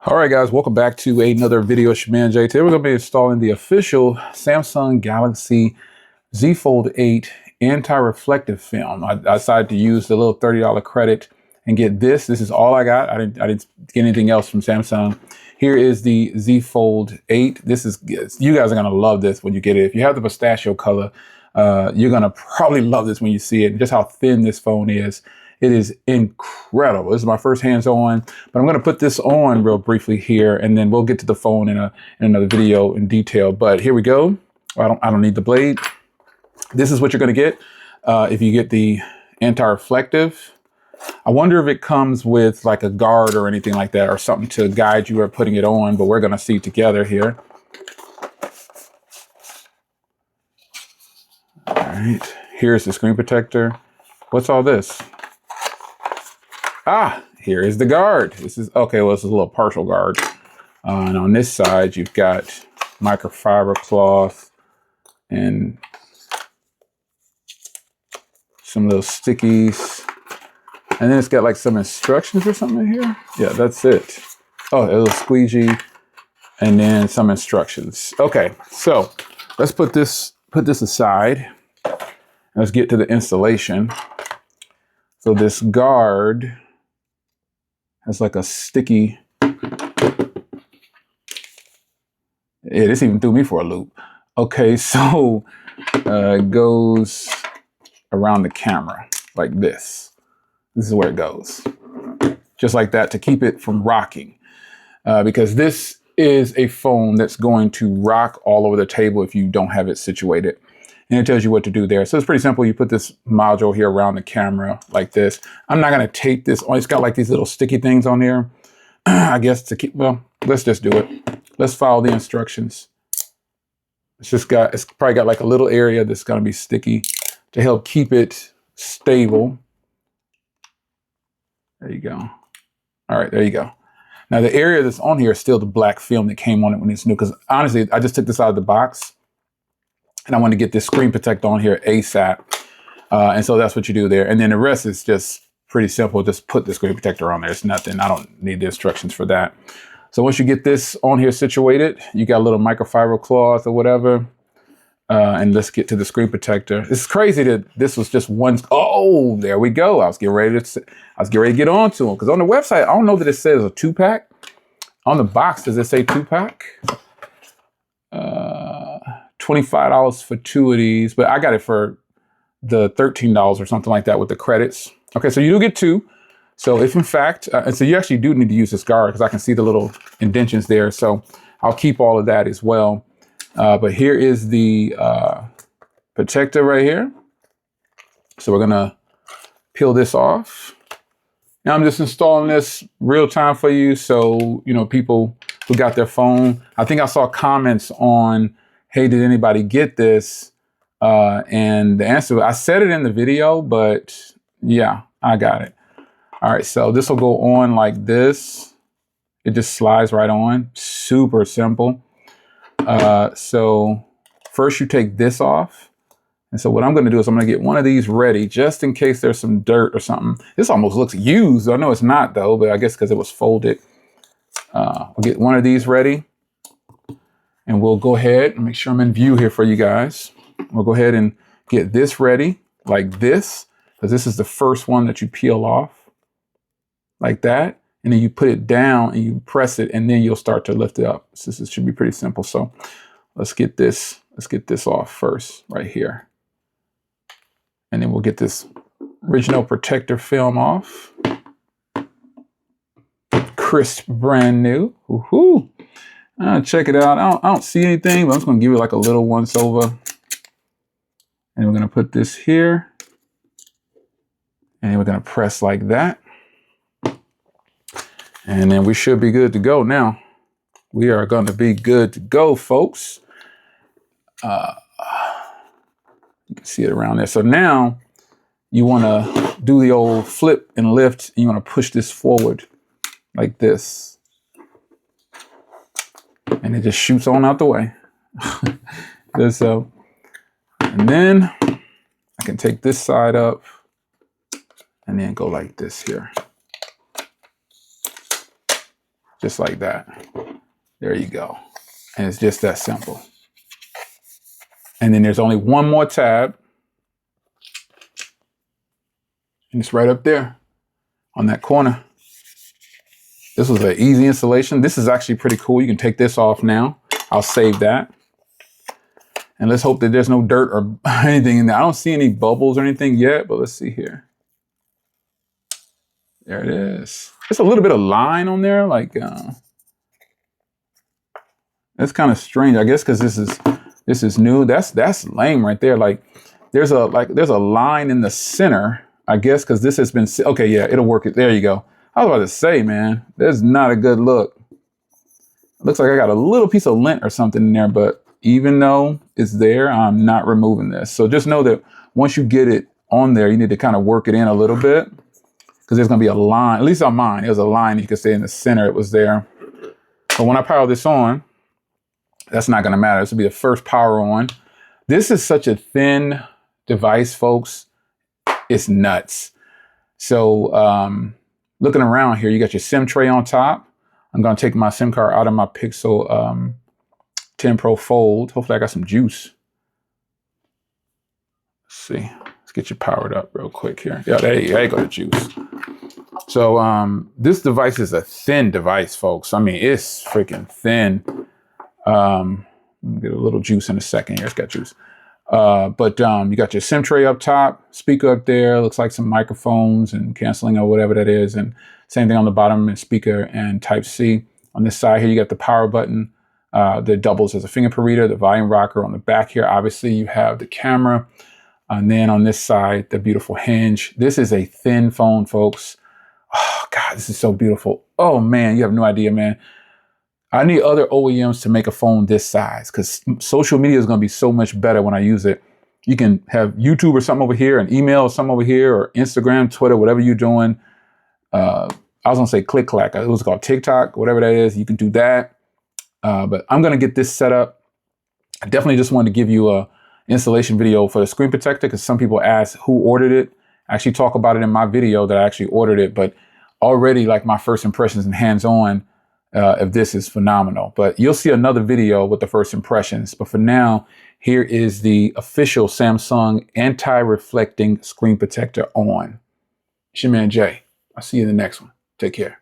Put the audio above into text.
All right, guys, welcome back to another video. It's your man Jay. Today we're going to be installing the official Samsung Galaxy Z Fold 8 anti-reflective film. I decided to use the little $30 credit and get this. This is all I got. I didn't get anything else from Samsung. Here is the Z Fold 8. This is, you guys are going to love this when you get it. If you have the pistachio color, you're going to probably love this when you see it. Just how thin this phone is. It is incredible. This is my first hands-on, but I'm going to put this on real briefly here, and then we'll get to the phone in another video in detail. But here we go. I don't need the blade. This is what you're going to get if you get the anti-reflective. I wonder if it comes with like a guard or anything like that, or something to guide you or putting it on. But we're going to see together here. All right. Here's the screen protector. What's all this? Ah, here is the guard. This is, okay, well, this is a little partial guard. And on this side, you've got microfiber cloth and some little stickies. And then it's got like some instructions or something in here. Yeah, that's it. Oh, a little squeegee and then some instructions. Okay, so let's put this aside. Let's get to the installation. So this guard has like a sticky, this even threw me for a loop. Okay, so it goes around the camera like this. This is where it goes. Just like that to keep it from rocking. Because this is a phone that's going to rock all over the table if you don't have it situated. And it tells you what to do there. So it's pretty simple. You put this module here around the camera like this. I'm not going to tape this on. It's got like these little sticky things on there. I guess to keep, well, let's just do it. Let's follow the instructions. It's probably got like a little area that's going to be sticky to help keep it stable. There you go. All right, there you go. Now the area that's on here is still the black film that came on it when it's new. Because honestly, I just took this out of the box. And I want to get this screen protector on here ASAP. And so that's what you do there. And then the rest is just pretty simple. Just put the screen protector on there. It's nothing. I don't need the instructions for that. So once you get this on here situated, you got a little microfiber cloth or whatever. And let's get to the screen protector. It's crazy that this was just one. Oh, there we go. I was getting ready to get on to them. Because on the website, I don't know that it says a 2-pack. On the box, does it say 2-pack? $25 for 2 of these, but I got it for the $13 or something like that with the credits. Okay, so you do get 2. So if in fact, and so you actually do need to use this guard because I can see the little indentions there. So I'll keep all of that as well. But here is the protector right here. So we're gonna peel this off. Now I'm just installing this real time for you. So, you know, people who got their phone, I think I saw comments on, hey, did anybody get this? And the answer, I said it in the video, but yeah, I got it. All right, so this will go on like this. It just slides right on, super simple. So first you take this off. And so what I'm gonna do is I'm gonna get one of these ready just in case there's some dirt or something. This almost looks used. I know it's not though, but I guess because it was folded. We'll get one of these ready. And we'll go ahead and make sure I'm in view here for you guys. We'll go ahead and get this ready like this, because this is the first one that you peel off like that. And then you put it down and you press it and then you'll start to lift it up. So this should be pretty simple. So let's get this off first right here. And then we'll get this original protector film off. Crisp, brand new. Woohoo! Check it out. I don't see anything, but I'm just going to give it like a little once over. And we're going to put this here. And we're going to press like that. And then we should be good to go now. We are going to be good to go, folks. You can see it around there. So now you want to do the old flip and lift. And you want to push this forward like this. And it just shoots on out the way. So, and then I can take this side up and then go like this here. just like that. There you go. And it's just that simple. And then there's only one more tab. And it's right up there on that corner. This was an easy installation. This is actually pretty cool. You can take this off now. I'll save that. And let's hope that there's no dirt or anything in there. I don't see any bubbles or anything yet, but let's see here. There it is. There's a little bit of line on there, like that's kind of strange, I guess, because this is new. That's lame right there. Like there's a line in the center, I guess, because this has been okay. Yeah, it'll work. There you go. I was about to say, man, that's not a good look. It looks like I got a little piece of lint or something in there, but even though it's there, I'm not removing this. So just know that once you get it on there, you need to kind of work it in a little bit because there's going to be a line. At least on mine, there's a line you can say in the center. It was there. But when I power this on, that's not going to matter. This will be the first power on. This is such a thin device, folks. It's nuts. So looking around here, you got your SIM tray on top. I'm going to take my SIM card out of my Pixel 10 Pro Fold. Hopefully I got some juice. Let's see. Let's get you powered up real quick here. Yeah, there you go, the juice. So this device is a thin device, folks. I mean, it's freaking thin. Get a little juice in a second here. It's got juice. But you got your SIM tray up top, speaker up there. Looks like some microphones and canceling or whatever that is. And same thing on the bottom, and speaker and Type-C. On this side here, you got the power button that doubles as a fingerprint reader, the volume rocker. On the back here, obviously, you have the camera. And then on this side, the beautiful hinge. This is a thin phone, folks. Oh, God, this is so beautiful. Oh, man, you have no idea, man. I need other OEMs to make a phone this size because social media is going to be so much better when I use it. You can have YouTube or something over here, an email or something over here, or Instagram, Twitter, whatever you're doing. I was going to say click clack. It was called TikTok, whatever that is. You can do that. But I'm going to get this set up. I definitely just wanted to give you a installation video for the screen protector because some people ask who ordered it. I actually talk about it in my video that I actually ordered it, but already like my first impressions and hands-on if this is phenomenal. But you'll see another video with the first impressions. But for now, here is the official Samsung anti-reflecting screen protector on. It's your man Jay. I'll see you in the next one. Take care.